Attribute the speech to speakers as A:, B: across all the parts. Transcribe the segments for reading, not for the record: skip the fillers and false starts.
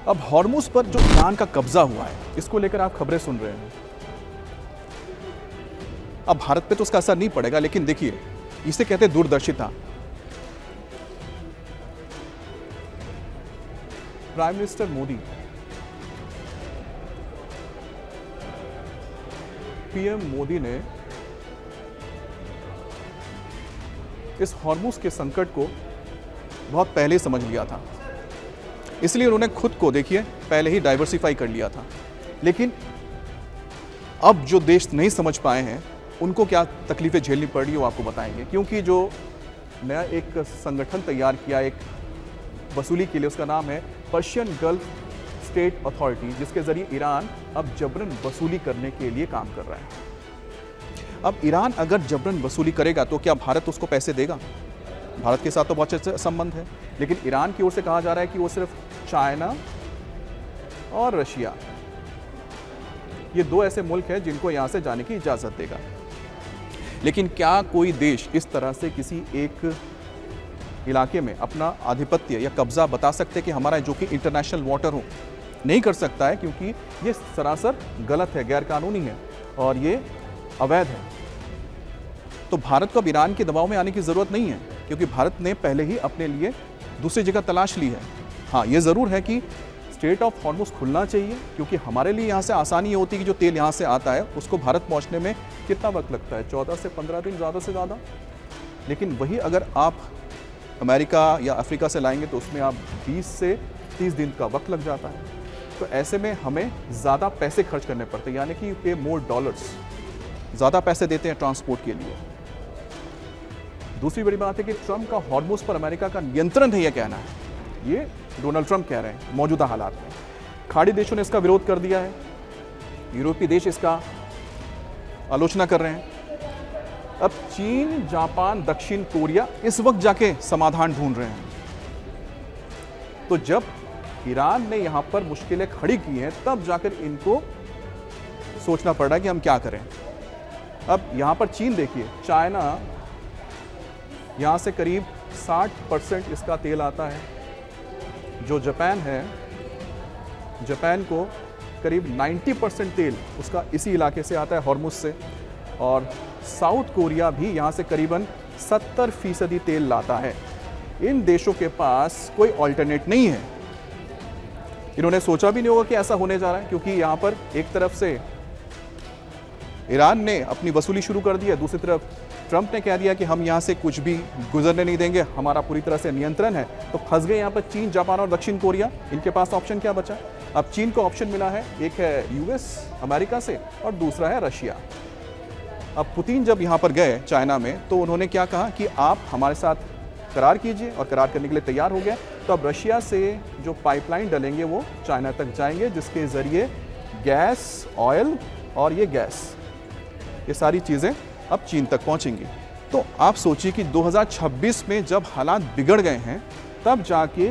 A: अब हॉर्मुज पर जो ईरान का कब्जा हुआ है, इसको लेकर आप खबरें सुन रहे हैं। अब भारत पे तो उसका असर नहीं पड़ेगा, लेकिन देखिए, इसे कहते हैं दूरदर्शिता। Prime minister Modi, PM Modi ने इस हॉर्मुज के संकट को बहुत पहले समझ लिया था, इसलिए उन्होंने खुद को देखिए पहले ही डाइवर्सिफाई कर लिया था। लेकिन अब जो देश नहीं समझ पाए हैं, उनको क्या तकलीफें झेलनी पड़ रही है वो आपको बताएंगे। क्योंकि जो नया एक संगठन तैयार किया एक वसूली के लिए, उसका नाम है पर्शियन गल्फ स्टेट अथॉरिटी, जिसके जरिए ईरान अब जबरन वसूली करने के लिए काम कर रहा है। अब ईरान अगर जबरन वसूली करेगा तो क्या भारत उसको पैसे देगा? भारत के साथ तो बहुत अच्छे संबंध है, लेकिन ईरान की ओर से कहा जा रहा है कि वो सिर्फ चाइना और रशिया, ये दो ऐसे मुल्क हैं जिनको यहां से जाने की इजाजत देगा। लेकिन क्या कोई देश इस तरह से किसी एक इलाके में अपना आधिपत्य या कब्जा बता सकते कि हमारा जो कि इंटरनेशनल वाटर हो? नहीं कर सकता है, क्योंकि ये सरासर गलत है, गैरकानूनी है और ये अवैध है। तो भारत को अब ईरान के दबाव में आने की जरूरत नहीं है, क्योंकि भारत ने पहले ही अपने लिए दूसरी जगह तलाश ली है। हाँ, ये जरूर है कि स्ट्रेट ऑफ हॉर्मुज खुलना चाहिए, क्योंकि हमारे लिए यहाँ से आसानी ये होती है कि जो तेल यहाँ से आता है उसको भारत पहुँचने में कितना वक्त लगता है? 14 से 15 दिन ज़्यादा से ज़्यादा। लेकिन वही अगर आप अमेरिका या अफ्रीका से लाएंगे तो उसमें आप 20 से 30 दिन का वक्त लग जाता है। तो ऐसे में हमें ज़्यादा पैसे खर्च करने पड़ते हैं, यानी कि पे मोर डॉलर्स, ज़्यादा पैसे देते हैं ट्रांसपोर्ट के लिए। दूसरी बड़ी बात है कि ट्रंप का हॉर्मुज पर अमेरिका का नियंत्रण है, यह कहना है, ये डोनाल्ड ट्रंप कह रहे हैं मौजूदा हालात में। खाड़ी देशों ने इसका विरोध कर दिया है, यूरोपीय देश इसका आलोचना कर रहे हैं। अब चीन, जापान, दक्षिण कोरिया इस वक्त जाके समाधान ढूंढ रहे हैं। तो जब ईरान ने यहां पर मुश्किलें खड़ी की हैं, तब जाकर इनको सोचना पड़ रहा है कि हम क्या करें। अब यहां पर चीन देखिए, चाइना, यहां से करीब 60% इसका तेल आता है। जो जापान है, जापान को करीब 90% तेल उसका इसी इलाके से आता है, हॉर्मुज से। और साउथ कोरिया भी यहाँ से करीबन 70% तेल लाता है। इन देशों के पास कोई ऑल्टरनेट नहीं है। इन्होंने सोचा भी नहीं होगा कि ऐसा होने जा रहा है, क्योंकि यहाँ पर एक तरफ से ईरान ने अपनी वसूली शुरू कर दी है, दूसरी तरफ ट्रंप ने कह दिया कि हम यहाँ से कुछ भी गुजरने नहीं देंगे, हमारा पूरी तरह से नियंत्रण है। तो फंस गए यहाँ पर चीन, जापान और दक्षिण कोरिया। इनके पास ऑप्शन क्या बचा? अब चीन को ऑप्शन मिला है, एक है यूएस अमेरिका से और दूसरा है रशिया। अब पुतिन जब यहाँ पर गए चाइना में, तो उन्होंने क्या कहा कि आप हमारे साथ करार कीजिए, और करार करने के लिए तैयार हो गए। तो अब रशिया से जो पाइपलाइन डलेंगे वो चाइना तक जाएंगे, जिसके ज़रिए गैस, ऑयल और ये गैस, ये सारी चीज़ें अब चीन तक पहुँचेंगी। तो आप सोचिए कि 2026 में जब हालात बिगड़ गए हैं, तब जाके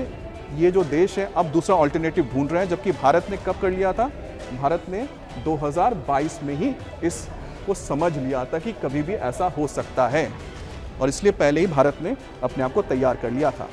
A: ये जो देश है अब दूसरा ऑल्टरनेटिव ढूंढ रहे हैं। जबकि भारत ने कब कर लिया था? भारत ने 2022 में ही इसको समझ लिया था कि कभी भी ऐसा हो सकता है, और इसलिए पहले ही भारत ने अपने आप को तैयार कर लिया था।